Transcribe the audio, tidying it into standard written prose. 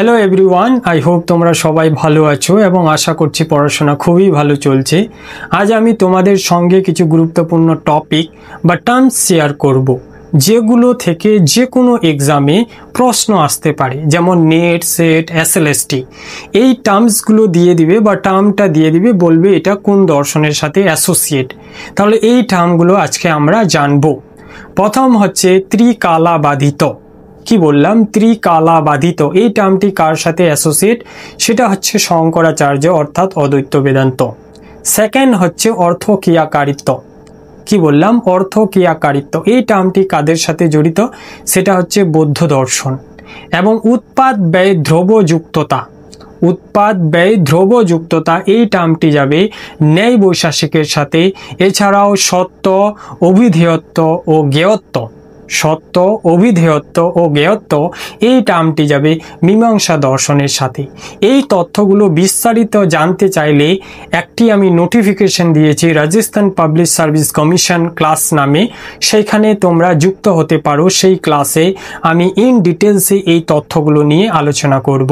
Hello everyone, I hope তোমরা সবাই ভালো আছো এবং আশা করছি পড়াশোনা খুবই ভালো চলছে। আজ আমি তোমাদের সঙ্গে কিছু গুরুত্বপূর্ণ টপিক বা টার্মস শেয়ার করব, যেগুলো থেকে যে কোনো এক্সামে প্রশ্ন আসতে পারে, যেমন নেট, সেট, এসএলএসটি। এই টার্মসগুলো দিয়ে দিবে বা টার্মটা দিয়ে দিবে, বলবে এটা কোন দর্শনের সাথে অ্যাসোসিয়েট। তাহলে এই টার্মগুলো আজকে আমরা জানবো। প্রথম হচ্ছে ত্রিকালাবাধিত। কি বললাম? ত্রিকালাবাধিত। এই টার্মটি কার সাথে অ্যাসোসিয়েট? সেটা হচ্ছে শঙ্করাচার্য অর্থাৎ অদ্বৈত বেদান্ত। সেকেন্ড হচ্ছে অর্থক্রিয়াকারিত্ব। কি বললাম? অর্থক্রিয়াকারিত্ব। এই টার্মটি কাদের সাথে জড়িত? সেটা হচ্ছে বৌদ্ধ দর্শন। এবং উৎপাদ ব্যয় ধ্রুবযুক্ততা। উৎপাদ ব্যয় ধ্রুবযুক্ততা, এই টার্মটি যাবে ন্যায় বৈশাসিকের সাথে। এছাড়াও সত্য, অভিধেয়ত্ব ও জ্ঞেয়ত্ব। সত্য, অভিধেয়ত্ব ও জ্ঞেয়ত্ব, এই টার্মটি যাবে মীমাংসা দর্শনের সাথে। এই তথ্যগুলো বিস্তারিত জানতে চাইলে একটি আমি নোটিফিকেশন দিয়েছি Rajasthan public service commission class নামে, সেইখানে তোমরা যুক্ত হতে পারো। সেই ক্লাসে আমি ইন ডিটেলসে এই তথ্যগুলো নিয়ে আলোচনা করব।